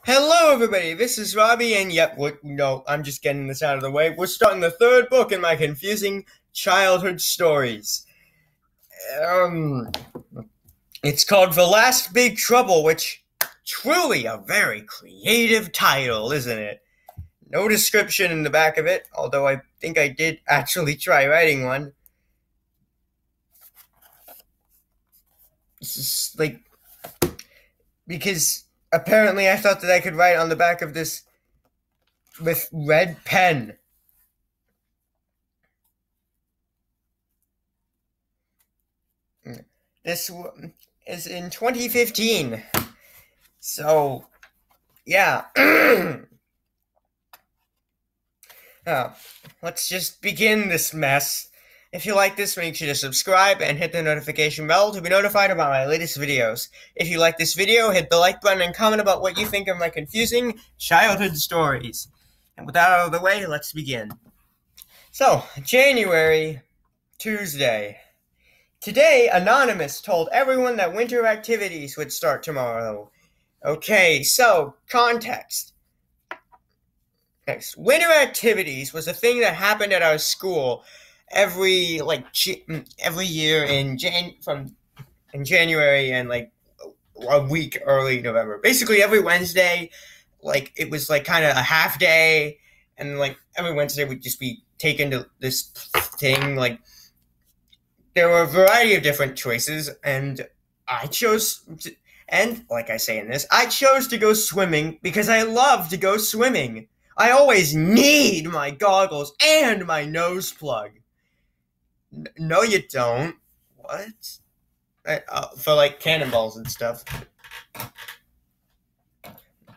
Hello, everybody. This is Robbie, and no, I'm just getting this out of the way. We're starting the third book in my confusing childhood stories. Um, it's called The Last Big Trouble, which truly a very creative title, isn't it? No description in the back of it, although I think I did actually try writing one. This is because apparently I thought that I could write on the back of this with red pen. This is in 2015. So, yeah. Let's just begin this mess. If you like this, make sure to subscribe and hit the notification bell to be notified about my latest videos. If you like this video, hit the like button and comment about what you think of my confusing childhood stories. And with that out of the way, let's begin. So, January, Tuesday. Today, Anonymous told everyone that winter activities would start tomorrow. Okay, so, context. Next, winter activities was a thing that happened at our school every year in January and a week early November. Basically, every Wednesday, it was kind of a half day, and every Wednesday would just be taken to this thing. There were a variety of different choices, and I chose to, and like I say in this, I chose to go swimming because I love to go swimming. I always need my goggles and my nose plug. No, you don't. What? For cannonballs and stuff.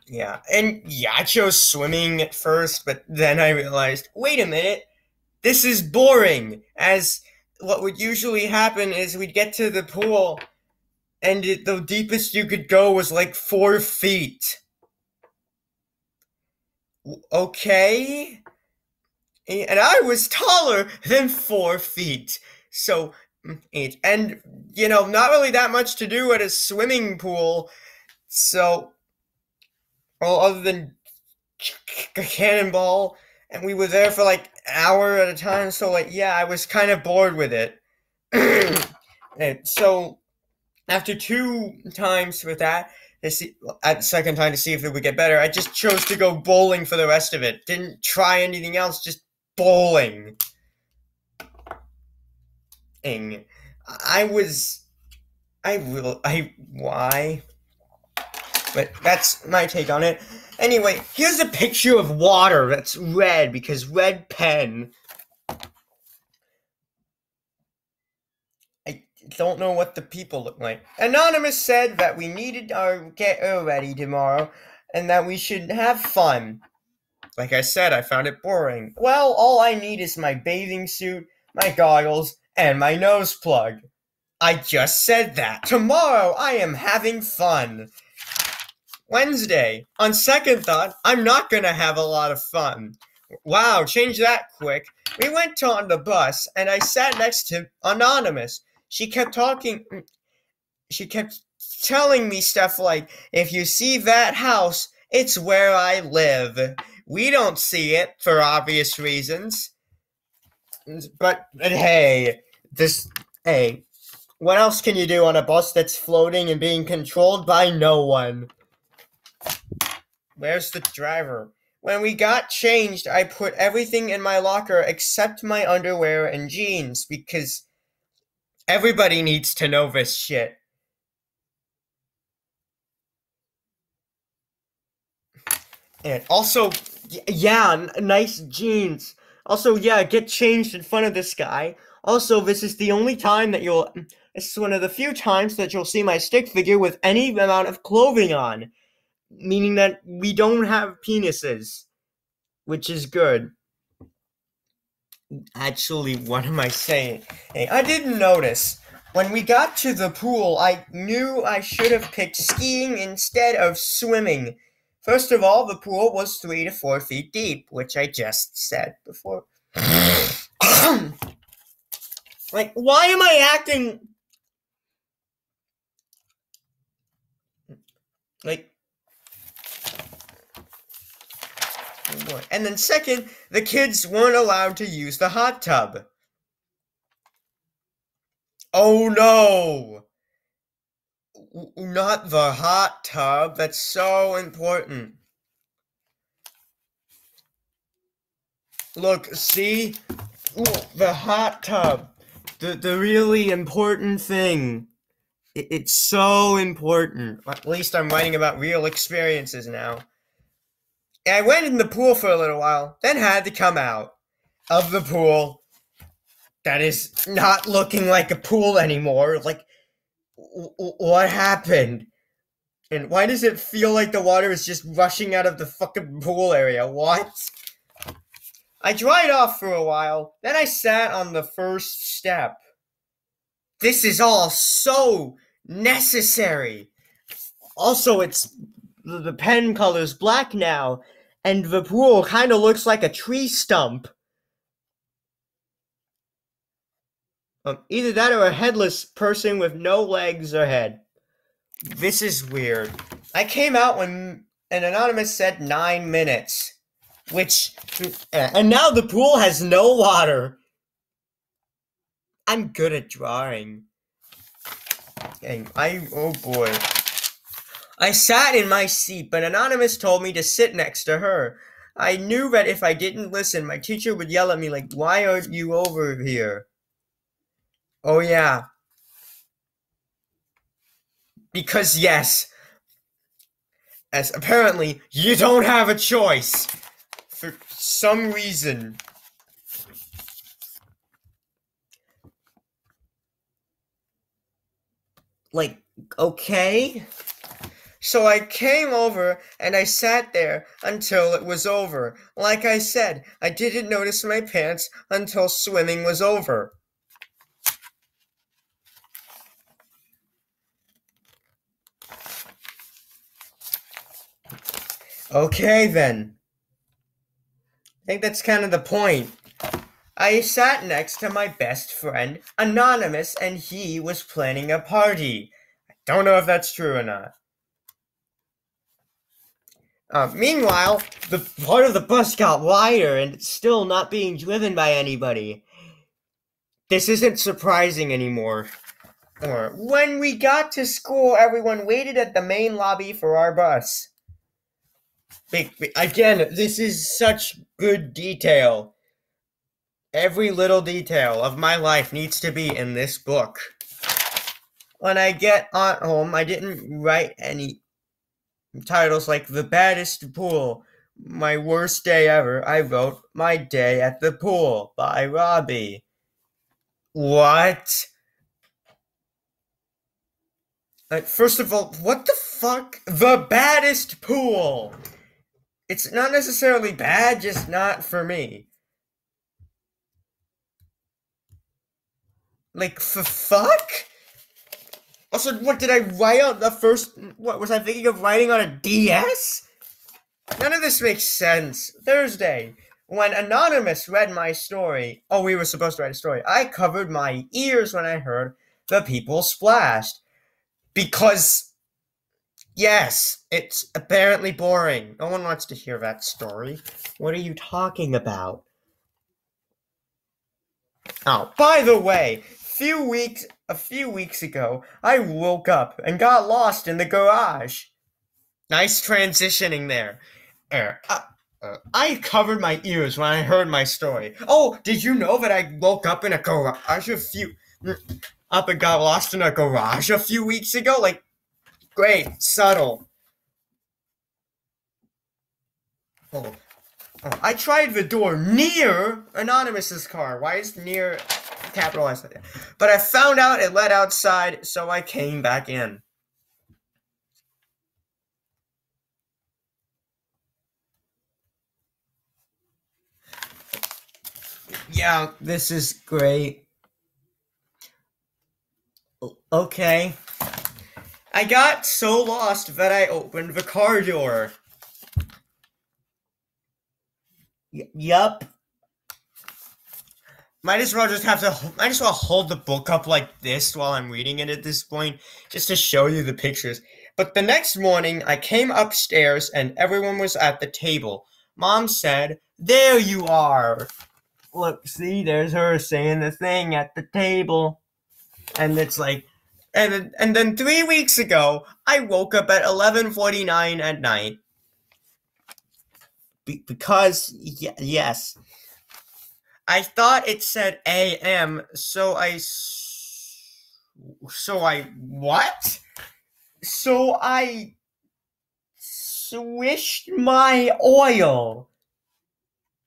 Yeah, and yeah, I chose swimming at first, but then I realized, wait a minute, this is boring. As what would usually happen is we'd get to the pool, and the deepest you could go was 4 feet. Okay? And I was taller than 4 feet. So, and, not really that much to do at a swimming pool. So, well, other than a cannonball, and we were there for an hour at a time. So, yeah, I was kind of bored with it. And so, after 2 times with that, at the second time to see if it would get better, I just chose to go bowling for the rest of it. Didn't try anything else, just bowling. Why? But that's my take on it. Anyway, here's a picture of water that's red because red pen. I don't know what the people look like. Anonymous said that we needed our get ready tomorrow and that we should have fun. Like I said, I found it boring. Well, all I need is my bathing suit, my goggles, and my nose plug. I just said that. Tomorrow, I am having fun. Wednesday. On second thought, I'm not gonna have a lot of fun. Wow, change that quick. We went on the bus, and I sat next to Anonymous. She kept telling me stuff like, if you see that house, it's where I live. We don't see it, for obvious reasons. But hey, what else can you do on a bus that's floating and being controlled by no one? Where's the driver? When we got changed, I put everything in my locker except my underwear and jeans because everybody needs to know this shit. And also, yeah, nice jeans. Also, yeah, get changed in front of this guy. Also, this is the only time that this is one of the few times that you'll see my stick figure with any amount of clothing on. Meaning that we don't have penises. Which is good. Actually, what am I saying? Hey, I didn't notice. When we got to the pool, I knew I should have picked skiing instead of swimming. First of all, the pool was 3 to 4 feet deep, which I just said before. Why am I acting And then second, the kids weren't allowed to use the hot tub. Oh no! Not the hot tub. That's so important. Look, see? Ooh, the hot tub. The really important thing. It's so important. At least I'm writing about real experiences now. I went in the pool for a little while, then had to come out of the pool. That is not looking like a pool anymore. Like, what happened? And why does it feel like the water is just rushing out of the fucking pool area? What? I dried off for a while, then I sat on the first step. This is all so necessary. Also, the pen color's black now, and the pool kind of looks like a tree stump. Either that or a headless person with no legs or head. This is weird. I came out when an anonymous said 9 minutes. And now the pool has no water. I'm good at drawing. Oh boy. I sat in my seat, but Anonymous told me to sit next to her. I knew that if I didn't listen, my teacher would yell at me like, "Why aren't you over here?" Oh yeah. Because yes. As apparently, you don't have a choice. For some reason. Like, okay. So I came over and I sat there until it was over. Like I said, I didn't notice my pants until swimming was over. Okay then. I think that's kind of the point. I sat next to my best friend, Anonymous, and he was planning a party. I don't know if that's true or not. Meanwhile, the part of the bus got wider and it's still not being driven by anybody. This isn't surprising anymore. When we got to school, everyone waited at the main lobby for our bus. Again, this is such good detail. Every little detail of my life needs to be in this book. When I get on home, I didn't write any titles like The Baddest Pool, My Worst Day Ever. I wrote My Day at the Pool by Robbie. What? First of all, what the fuck? The Baddest Pool! It's not necessarily bad, just not for me. Like, fuck? Also, what did I write on the first? What was I thinking of writing on a DS? None of this makes sense. Thursday, when Anonymous read my story. Oh, we were supposed to write a story. I covered my ears when I heard the people splashed. Because, yes, it's apparently boring. No one wants to hear that story. What are you talking about? Oh, by the way, a few weeks ago, I woke up and got lost in the garage. Nice transitioning there. I covered my ears when I heard my story. Oh, did you know that I woke up in a garage and got lost in a garage a few weeks ago? Like, great, subtle. Oh, I tried the door near Anonymous's car. Why is near capitalized like that? But I found out it led outside, so I came back in. Yeah, this is great. Okay. I got so lost that I opened the car door. Yup. Might as well hold the book up like this while I'm reading it at this point, just to show you the pictures. But the next morning, I came upstairs and everyone was at the table. Mom said, "There you are." Look, see, there's her saying the thing at the table. And it's like, and then 3 weeks ago, I woke up at 11:49 at night. Because, yes, I thought it said AM, what? So I swished my oil.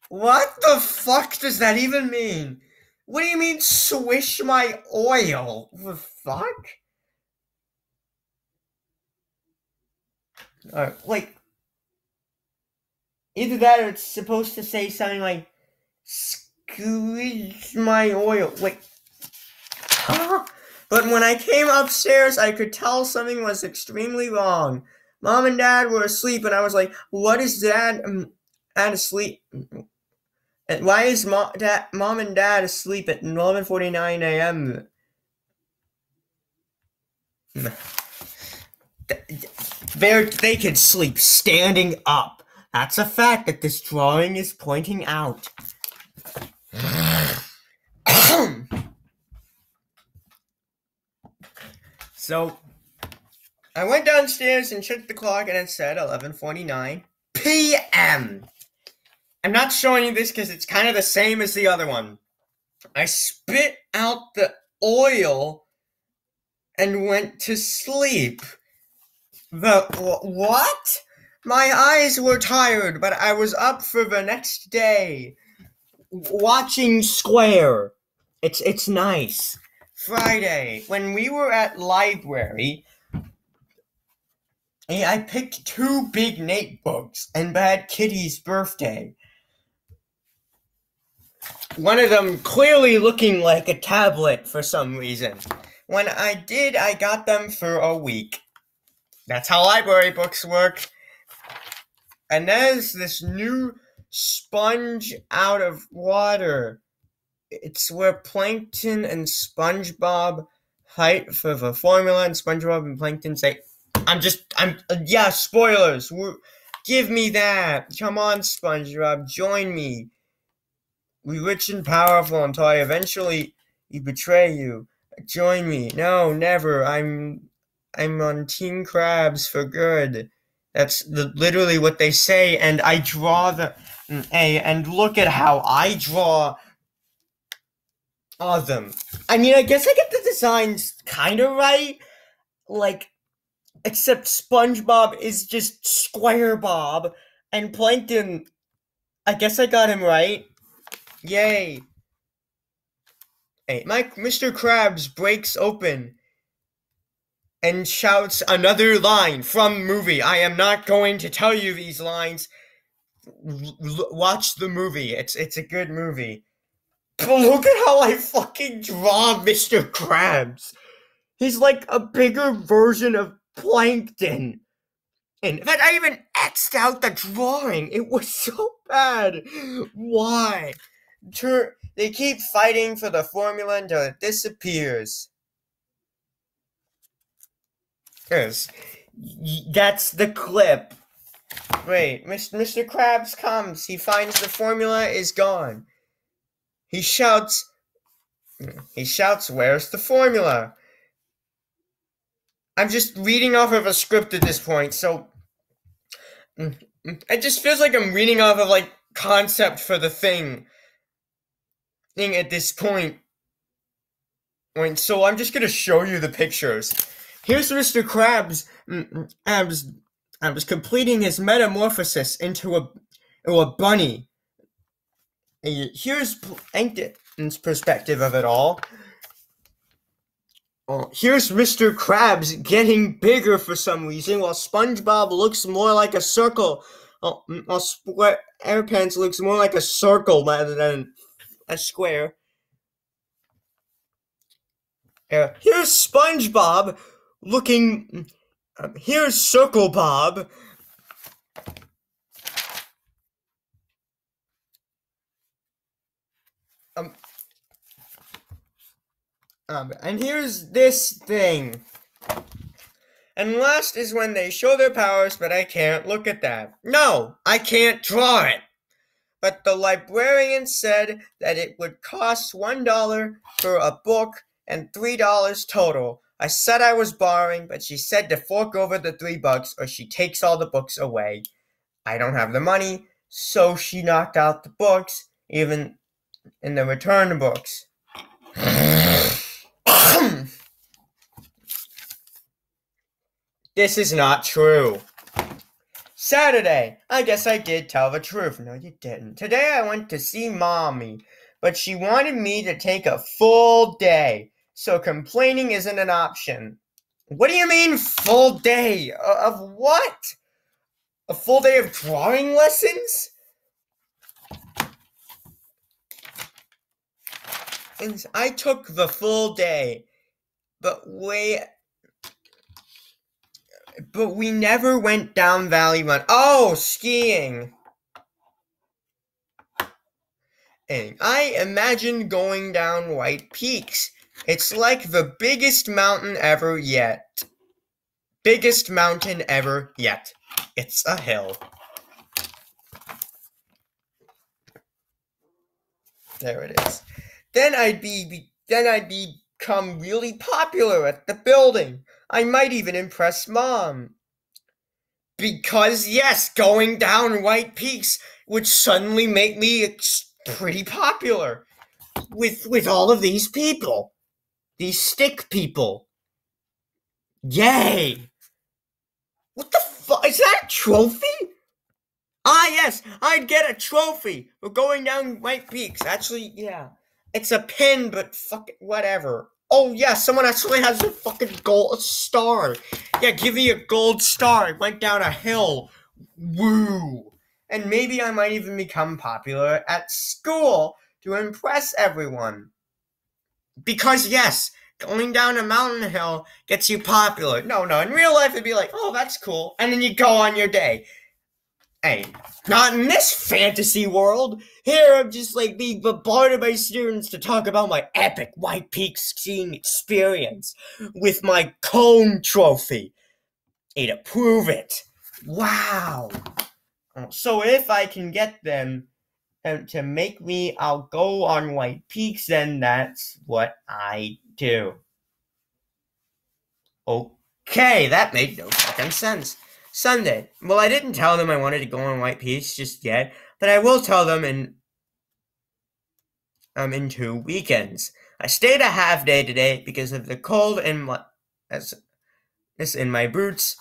What the fuck does that even mean? What do you mean, swish my oil? The fuck? Like, either that or it's supposed to say something like, squeeze my oil. Like, huh? But when I came upstairs, I could tell something was extremely wrong. Mom and Dad were asleep, and I was like, what is Dad asleep? And why is Mom and Dad asleep at 11:49 a.m.? They could sleep standing up. That's a fact that this drawing is pointing out. So, I went downstairs and checked the clock, and it said 11:49 p.m. I'm not showing you this because it's kind of the same as the other one. I spit out the oil and went to sleep. What? My eyes were tired, but I was up for the next day. Watching Square. It's nice. Friday, when we were at library, I picked 2 Big Nate books and Bad Kitty's birthday. One of them clearly looking like a tablet for some reason. When I did, I got them for a week. That's how library books work. And there's this new sponge out of water. It's where Plankton and SpongeBob fight for the formula, and SpongeBob and Plankton say, spoilers. Give me that. Come on, SpongeBob, join me. We rich and powerful until I eventually betray you. Join me. No, never. I'm on Team Krabs for good. That's literally what they say, and I draw the A, and look at how I draw them. I mean, I guess I get the designs kind of right, like, except SpongeBob is just Square Bob, and Plankton, I guess I got him right. Yay. Hey, Mr. Krabs breaks open and shouts another line from movie. I am not going to tell you these lines. Watch the movie. It's a good movie. But look at how I fucking draw Mr. Krabs. He's like a bigger version of Plankton. In fact, I even X'd out the drawing. It was so bad. Why? They keep fighting for the formula until it disappears. Yes, that's the clip. Wait, Mr. Krabs comes. He finds the formula is gone. He shouts, where's the formula? I'm just reading off of a script at this point, so it just feels like I'm reading off of, like, concept for the thing at this point. So I'm just gonna show you the pictures. Here's Mr. Krabs completing his metamorphosis into a bunny. Here's Plankton's perspective of it all. Here's Mr. Krabs getting bigger for some reason, while SpongeBob looks more like a circle. While SquarePants looks more like a circle rather than a square. Here's SpongeBob looking. Here's Circle Bob. And here's this thing. And last is when they show their powers, but I can't look at that. No, I can't draw it. But the librarian said that it would cost $1 for a book and $3 total. I said I was borrowing, but she said to fork over the $3 or she takes all the books away. I don't have the money, so she knocked out the books, even in the return books. This is not true. Saturday. I guess I did tell the truth. No, you didn't. Today I went to see Mommy, but she wanted me to take a full day, so complaining isn't an option. What do you mean, full day? Of what? A full day of drawing lessons? And I took the full day, but we never went down Valley Run. Oh, skiing. And I imagine going down White Peaks. It's like the biggest mountain ever yet. Biggest mountain ever yet. It's a hill. There it is. Then I'd become really popular at the building. I might even impress Mom. Because, yes, going down White Peaks would suddenly make me pretty popular with all of these people. These stick people. Yay! What the fuck? Is that a trophy? Ah, yes, I'd get a trophy for going down White Peaks. Actually, yeah. It's a pin, but fuck it, whatever. Oh, yeah, someone actually has a fucking gold star. Yeah, give me a gold star. I went down a hill. Woo. And maybe I might even become popular at school to impress everyone. Because, yes, going down a mountain hill gets you popular. No, in real life it'd be like, oh, that's cool. And then you go on your day. Hey, not in this fantasy world. Here I'm just like being bombarded by students to talk about my epic White Peaks skiing experience with my cone trophy. Hey, to prove it. Wow. So if I can get them to make me, I'll go on White Peaks, then that's what I do. Okay, that made no fucking sense. Sunday. Well, I didn't tell them I wanted to go on White Peaks just yet, but I will tell them in 2 weekends. I stayed a half day today because of the cold in my boots.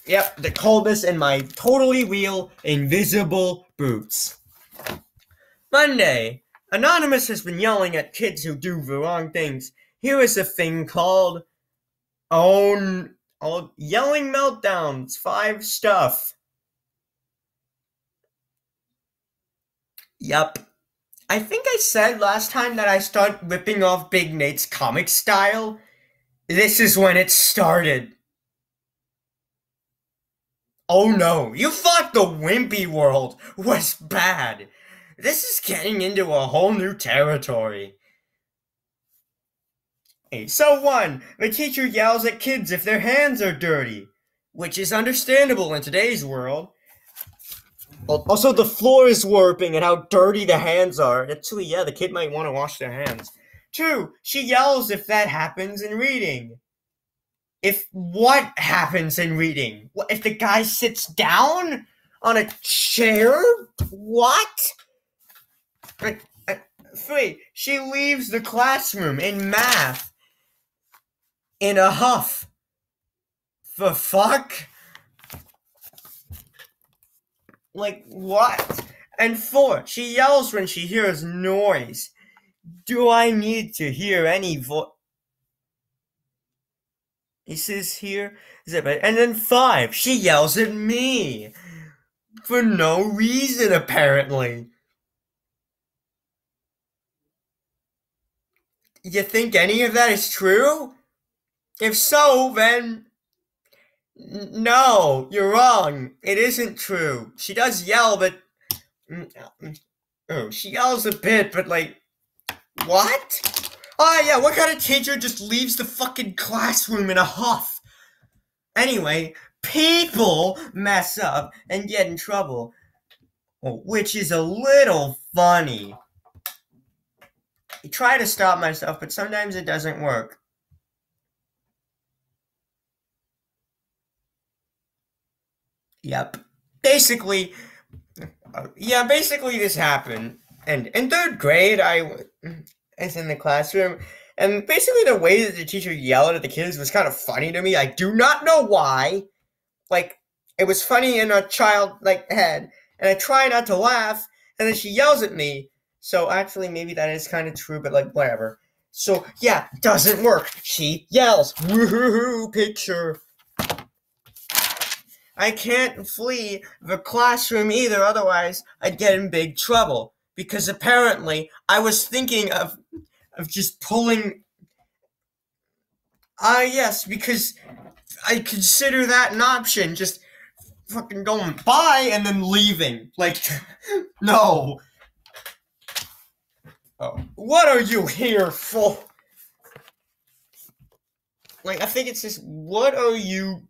Yep, the coldness in my totally real, invisible boots. Monday. Anonymous has been yelling at kids who do the wrong things. Here is a thing called yelling meltdowns 5 stuff. Yup. I think I said last time that I start ripping off Big Nate's comic style. This is when it started. Oh no, you thought the Wimpy world was bad. This is getting into a whole new territory. Hey, so 1, the teacher yells at kids if their hands are dirty, which is understandable in today's world. Also, the floor is warping and how dirty the hands are. Actually, yeah, the kid might want to wash their hands. 2, she yells if that happens in reading. If what happens in reading? What, if the guy sits down on a chair? What? 3, she leaves the classroom in math in a huff. The fuck? Like, what? And 4, she yells when she hears noise. Do I need to hear any voice? Here? And then 5, she yells at me. For no reason, apparently. You think any of that is true? If so, then no, you're wrong. It isn't true. She does yell, but she yells a bit, but like, what? Ah, yeah, what kind of teacher just leaves the fucking classroom in a huff? Anyway, people mess up and get in trouble, which is a little funny. I try to stop myself, but sometimes it doesn't work. Yep. Basically, basically this happened. And in third grade, I was in the classroom, and basically the way that the teacher yelled at the kids was kind of funny to me. I do not know why. Like, it was funny in a child like head, and I try not to laugh, and then she yells at me. So actually, maybe that is kind of true, but like whatever. So yeah, doesn't work. She yells. Woohoo! Picture. I can't flee the classroom either, otherwise I'd get in big trouble. Because apparently I was thinking of just pulling. Yes, because I consider that an option. Just fucking going bye and then leaving. Like, no. Oh, what are you here for? Like, I think it's just, what are you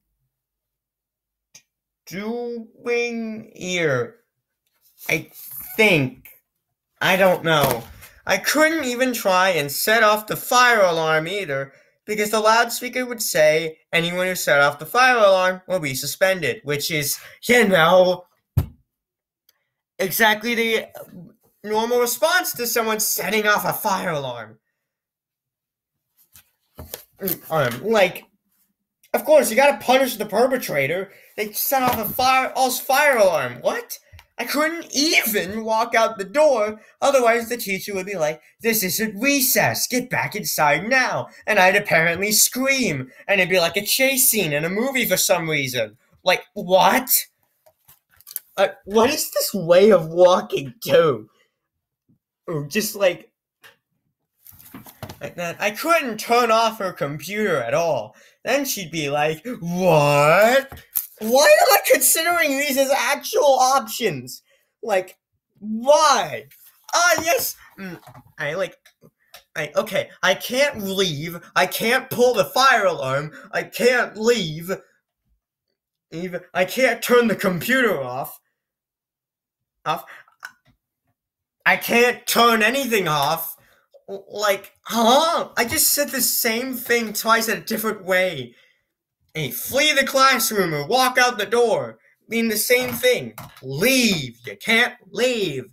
doing here? I think. I don't know. I couldn't even try and set off the fire alarm either, because the loudspeaker would say anyone who set off the fire alarm will be suspended, which is, exactly the normal response to someone setting off a fire alarm. Like, of course, you gotta punish the perpetrator. They set off a fire alarm. What? I couldn't even walk out the door, otherwise the teacher would be like, "This isn't recess, get back inside now," and I'd apparently scream, and it'd be like a chase scene in a movie for some reason. Like, what? What is this way of walking to? Just like that. I couldn't turn off her computer at all. Then she'd be like, "What? Why am I considering these as actual options? Like, why?" Yes. Okay, I can't leave. I can't pull the fire alarm. I can't leave. I can't turn the computer off. I can't turn anything off. Like, huh? I just said the same thing twice in a different way. Hey, flee the classroom or walk out the door. Mean the same thing. Leave. You can't leave.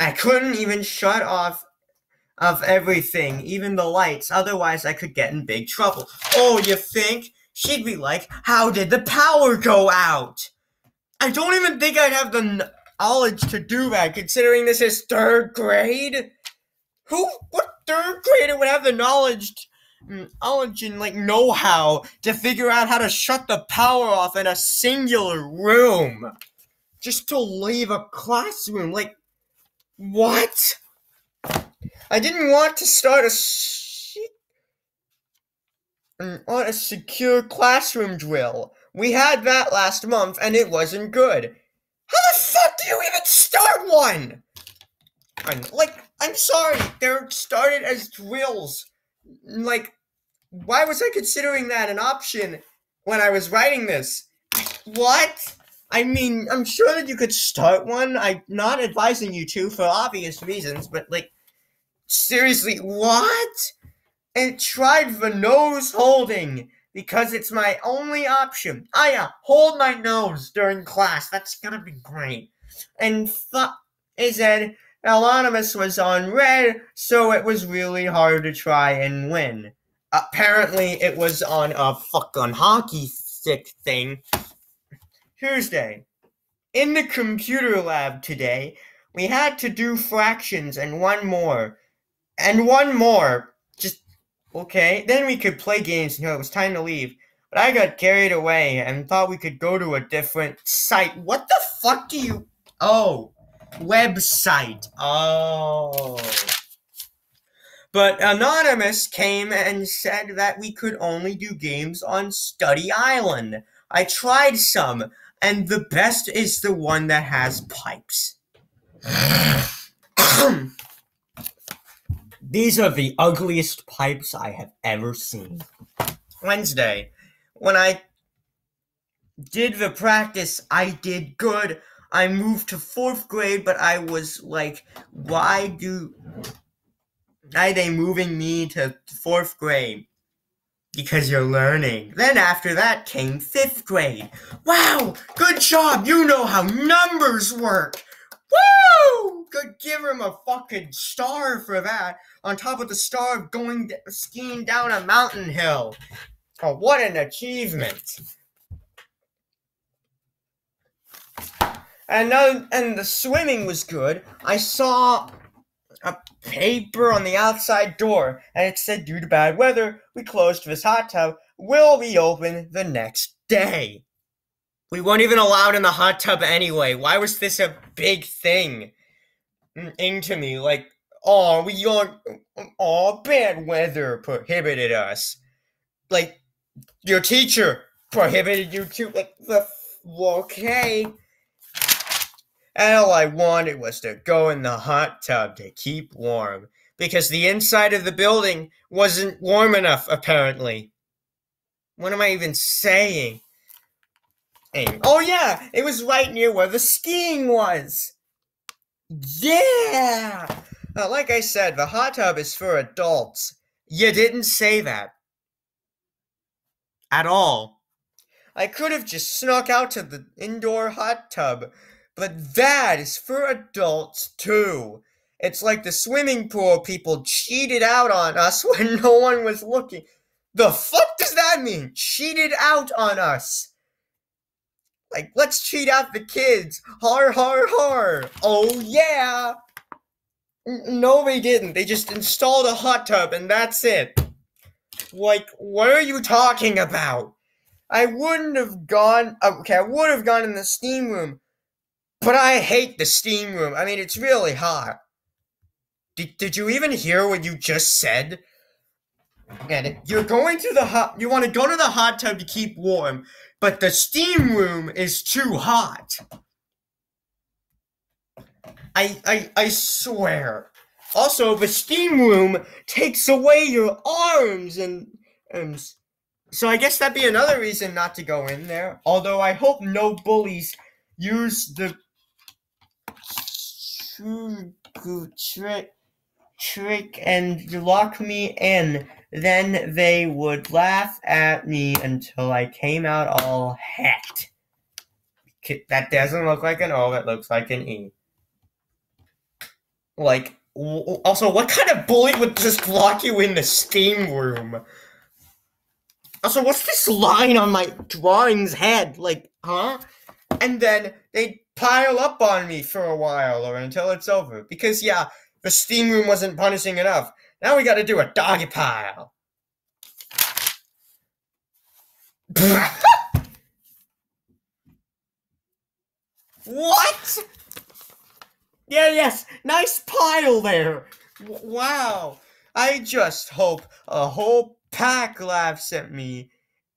I couldn't even shut off of everything, even the lights, otherwise I could get in big trouble. Oh, you think? She'd be like, "How did the power go out?" I don't even think I'd have the knowledge to do that, considering this is third grade. What third grader would have the knowledge and like know-how to figure out how to shut the power off in a singular room? Just to leave a classroom, like, what? I didn't want to start a secure classroom drill. We had that last month, and it wasn't good. How the fuck do you even start one? I'm sorry, they're started as drills. Like, why was I considering that an option when I was writing this? What? I mean, I'm sure that you could start one. I'm not advising you to for obvious reasons, but like, seriously, what? And tried the nose holding because it's my only option. Hold my nose during class. That's gonna be great. And is that Anonymous was on red, so it was really hard to try and win. Apparently, it was on a fucking hockey stick thing. Tuesday. In the computer lab today, we had to do fractions and one more. And one more. Just, okay. Then we could play games until it was time to leave. But I got carried away and thought we could go to a different site. What the fuck do you... Oh. Website. Oh. But Anonymous came and said that we could only do games on Study Island. I tried some, and the best is the one that has pipes. These are the ugliest pipes I have ever seen. Wednesday, when I did the practice, I did good. I moved to 4th grade, but I was like, why are they moving me to 4th grade? Because you're learning. Then after that came 5th grade. Wow, good job. You know how numbers work. Woo! Could give him a fucking star for that. On top of the star of going skiing down a mountain hill. Oh, what an achievement. And the swimming was good. I saw a paper on the outside door, and it said, due to bad weather, we closed this hot tub. Will be open the next day. We weren't even allowed in the hot tub anyway. Why was this a big thing to me? Like, bad weather prohibited us. Like, your teacher prohibited you to, okay. And all I wanted was to go in the hot tub to keep warm, because the inside of the building wasn't warm enough, apparently. What am I even saying? Oh yeah, it was right near where the skiing was. Yeah! Like I said, the hot tub is for adults. You didn't say that. At all. I could have just snuck out to the indoor hot tub, but that is for adults too. It's like the swimming pool people cheated out on us when no one was looking. The fuck does that mean? Cheated out on us. Like, let's cheat out the kids. Har, har, har. Oh, yeah. No, they didn't. They just installed a hot tub and that's it. Like, what are you talking about? I wouldn't have gone... Okay, I would have gone in the steam room. But I hate the steam room. I mean, it's really hot. Did you even hear what you just said? And you're going to the you want to go to the hot tub to keep warm, but the steam room is too hot. I swear. Also, the steam room takes away your arms and so I guess that'd be another reason not to go in there. Although I hope no bullies use the trick and lock me in. Then they would laugh at me until I came out all hacked. That doesn't look like an O, that looks like an E. Like, also, what kind of bully would just lock you in the steam room? Also, what's this line on my drawing's head? Like, huh? And then they pile up on me for a while or until it's over. Because, yeah, the steam room wasn't punishing enough. Now we gotta do a doggy pile. What? Yeah, yes, nice pile there. Wow. I just hope a whole pack laughs at me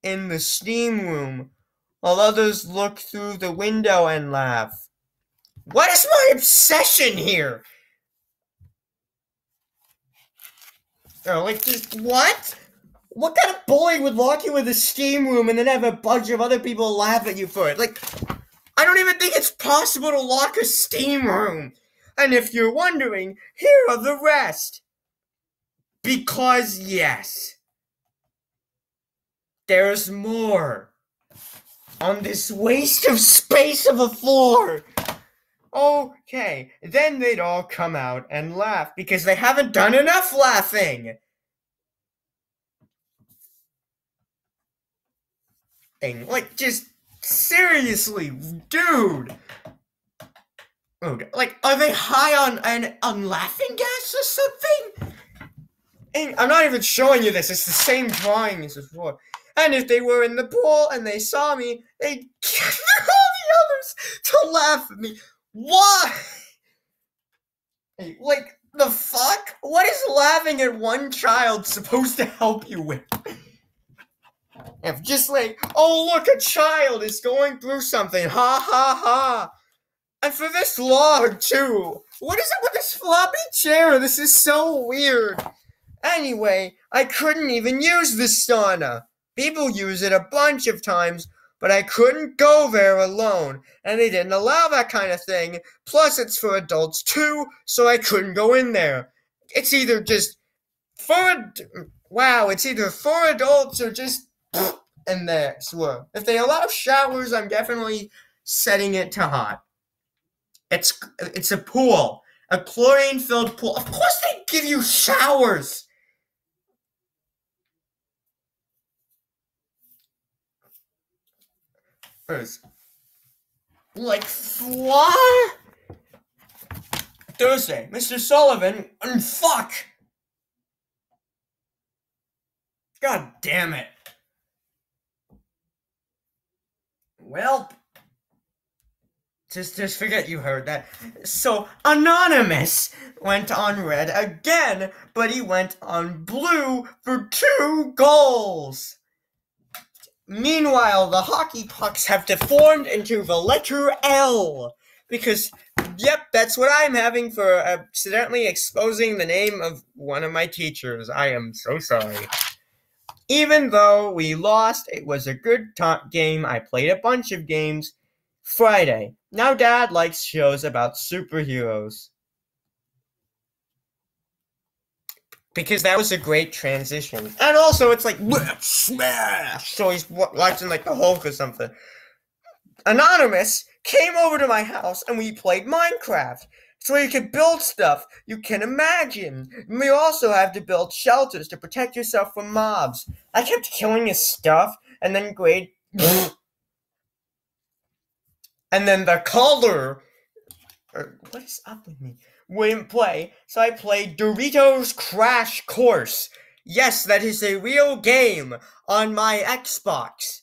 in the steam room while others look through the window and laugh. What is my obsession here? Oh, like, just what? What kind of bully would lock you in the steam room and then have a bunch of other people laugh at you for it? Like, I don't even think it's possible to lock a steam room. And if you're wondering, here are the rest. Because, yes, there's more on this waste of space of a floor. Okay, then they'd all come out and laugh because they haven't done enough laughing. Like, just seriously, dude. Like, are they high on laughing gas or something? And I'm not even showing you this. It's the same drawing as before. And if they were in the pool and they saw me, they'd get all the others to laugh at me. Why? Like, the fuck? What is laughing at one child supposed to help you with? If just like, oh look, a child is going through something, ha ha ha. And for this long, too. What is it with this floppy chair? This is so weird. Anyway, I couldn't even use the sauna. People use it a bunch of times, but I couldn't go there alone, and they didn't allow that kind of thing. Plus, it's for adults too, so I couldn't go in there. It's either just it's either for adults or just in there. So if they allow showers, I'm definitely setting it to hot. It's a pool, a chlorine-filled pool. Of course, they give you showers. Like, what? Thursday, Mr. Sullivan, fuck! God damn it. Well, just forget you heard that. So, Anonymous went on red again, but he went on blue for 2 goals. Meanwhile, the hockey pucks have deformed into the letter L. Because, yep, that's what I'm having for accidentally exposing the name of one of my teachers. I am so sorry. Even though we lost, it was a good game. I played a bunch of games. Friday. Now Dad likes shows about superheroes. Because that was a great transition. And also, it's like, smash! So he's watching like the Hulk or something. Anonymous came over to my house and we played Minecraft. So you can build stuff you can imagine. And we also have to build shelters to protect yourself from mobs. I kept killing his stuff, and then and then the color, what is up with me, wouldn't play, so I played Doritos Crash Course. Yes, that is a real game on my Xbox.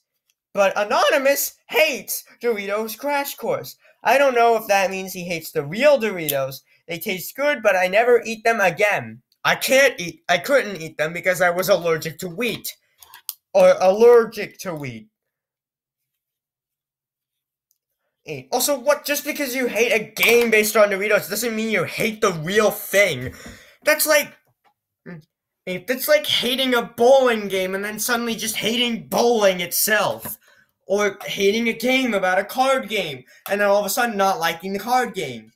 But Anonymous hates Doritos Crash Course. I don't know if that means he hates the real Doritos. They taste good, but I never eat them again. I couldn't eat them because I was allergic to wheat. Also, what? Just because you hate a game based on Doritos doesn't mean you hate the real thing. That's like hating a bowling game and then suddenly just hating bowling itself. Or hating a game about a card game, and then all of a sudden not liking the card game.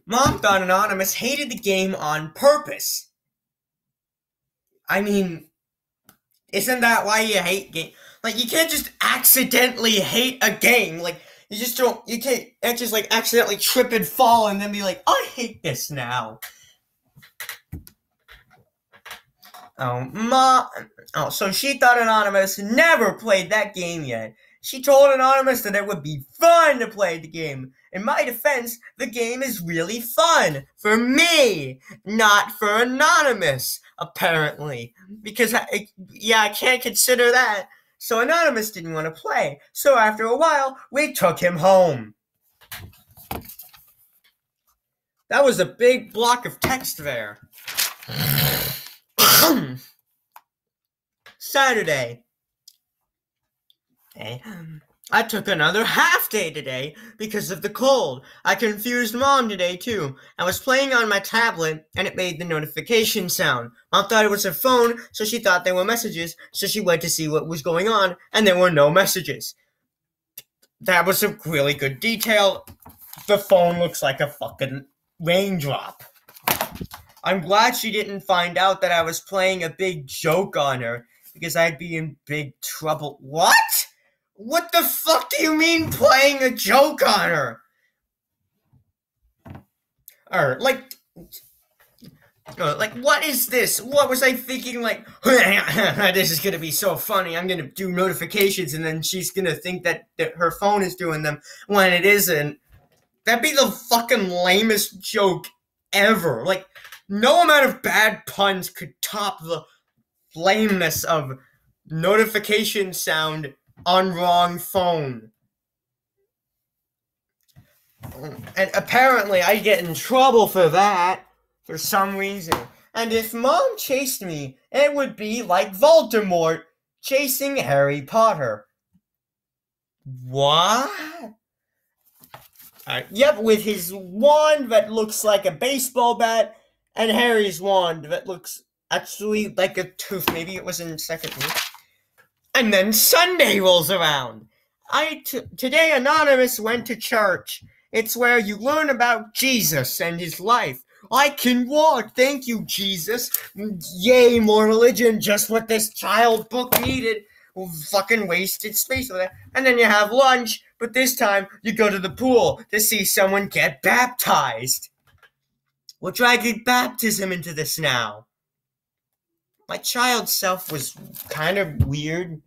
Mom thought Anonymous hated the game on purpose. I mean, isn't that why you hate games? Like, you can't just accidentally hate a game. Like, you can't just, like, accidentally trip and fall and then be like, I hate this now. So she thought Anonymous never played that game yet. She told Anonymous that it would be fun to play the game. In my defense, the game is really fun. For me, not for Anonymous, apparently. Because, I can't consider that. So Anonymous didn't want to play. So after a while, we took him home. That was a big block of text there. Saturday. I took another half day today because of the cold. I confused Mom today too. I was playing on my tablet and it made the notification sound. Mom thought it was her phone, so she thought there were messages, so she went to see what was going on, and there were no messages. That was a really good detail. The phone looks like a fucking raindrop. I'm glad she didn't find out that I was playing a big joke on her, because I'd be in big trouble. What? What the fuck do you mean playing a joke on her? What is this? What was I thinking? Like, this is gonna be so funny. I'm gonna do notifications, and then she's gonna think that her phone is doing them when it isn't. That'd be the fucking lamest joke ever. Like, no amount of bad puns could top the lameness of notification sound on wrong phone. And apparently I get in trouble for that for some reason. And if Mom chased me, it would be like Voldemort chasing Harry Potter. What? Yep, with his wand that looks like a baseball bat, and Harry's wand that looks actually like a tooth. Maybe it was in second week. And then Sunday rolls around. Today Anonymous went to church. It's where you learn about Jesus and his life. I can walk, thank you, Jesus. Yay, more religion, just what this child book needed. Fucking wasted space over there. And then you have lunch, but this time you go to the pool to see someone get baptized. We're dragging baptism into this now. My child self was kind of weird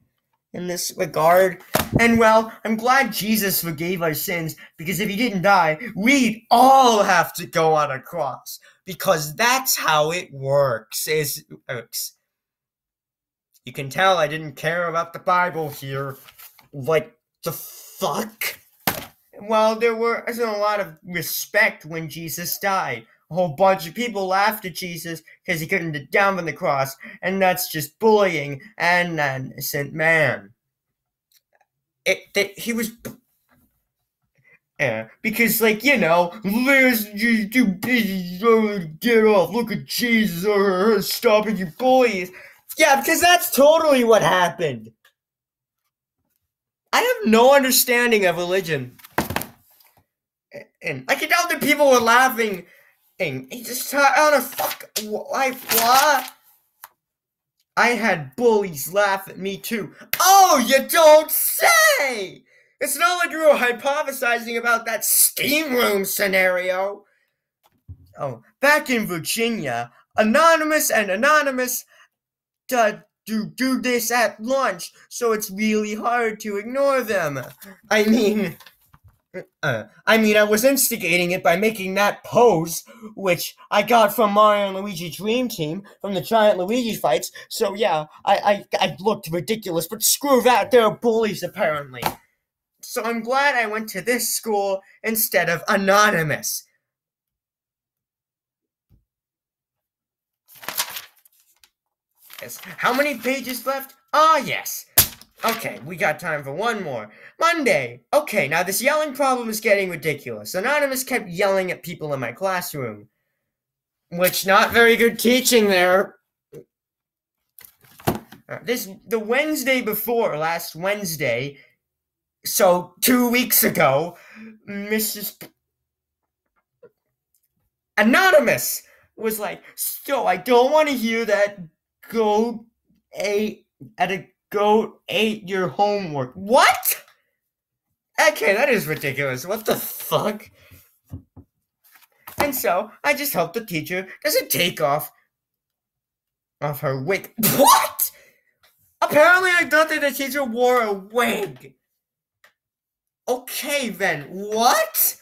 in this regard. And well, I'm glad Jesus forgave our sins, because if he didn't die, we'd all have to go on a cross. Because that's how it works. You can tell I didn't care about the Bible here. Like, the fuck? Well, there wasn't a lot of respect when Jesus died. A whole bunch of people laughed at Jesus because he couldn't get down from the cross, and that's just bullying an innocent man. He was... because, like, you know, Liz, you're too busy to get off. Look at Jesus stopping you bullies. Yeah, because that's totally what happened. I have no understanding of religion. And I can tell that people were laughing. And he just, I don't know, fuck, what? I had bullies laugh at me too. Oh, you don't say! It's not like you were hypothesizing about that steam room scenario. Oh, back in Virginia, Anonymous do this at lunch, so it's really hard to ignore them. I mean, I was instigating it by making that pose, which I got from Mario and Luigi Dream Team from the Giant Luigi fights, so yeah, I looked ridiculous, but screw that, they're bullies apparently. So I'm glad I went to this school instead of Anonymous. Yes. How many pages left? Yes. Okay, we got time for one more. Monday. Okay, now this yelling problem is getting ridiculous. Anonymous kept yelling at people in my classroom. Which, not very good teaching there. The Wednesday before, last Wednesday, so 2 weeks ago, Mrs. Anonymous was like, so I don't want to hear that goat ate your homework. What? Okay, that is ridiculous. What the fuck? And so, I just hope the teacher doesn't take off her wig. What? Apparently I thought that the teacher wore a wig. Okay then, what?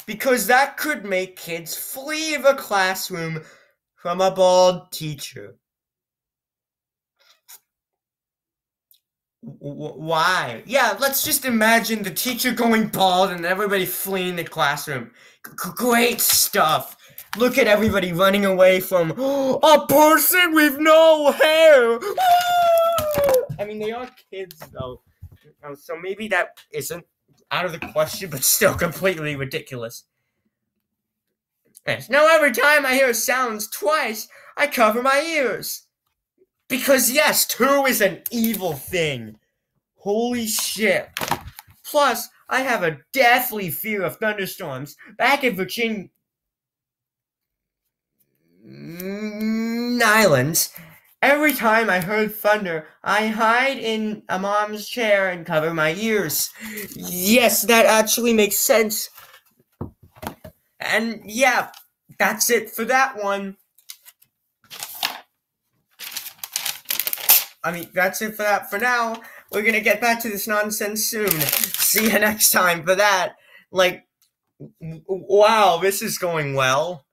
Because that could make kids flee the classroom from a bald teacher. Why? Yeah, let's just imagine the teacher going bald and everybody fleeing the classroom. Great stuff. Look at everybody running away from a person with no hair. I mean, they are kids, though. So maybe that isn't out of the question, but still completely ridiculous. Yes. Now, every time I hear sounds twice, I cover my ears. Because, yes, 2 is an evil thing. Holy shit. Plus, I have a deathly fear of thunderstorms. Back in Virginia Islands, every time I heard thunder, I hide in a mom's chair and cover my ears. Yes, that actually makes sense. And yeah, that's it for that one. That's it for that for now. We're gonna get back to this nonsense soon. See you next time for that. Wow, this is going well.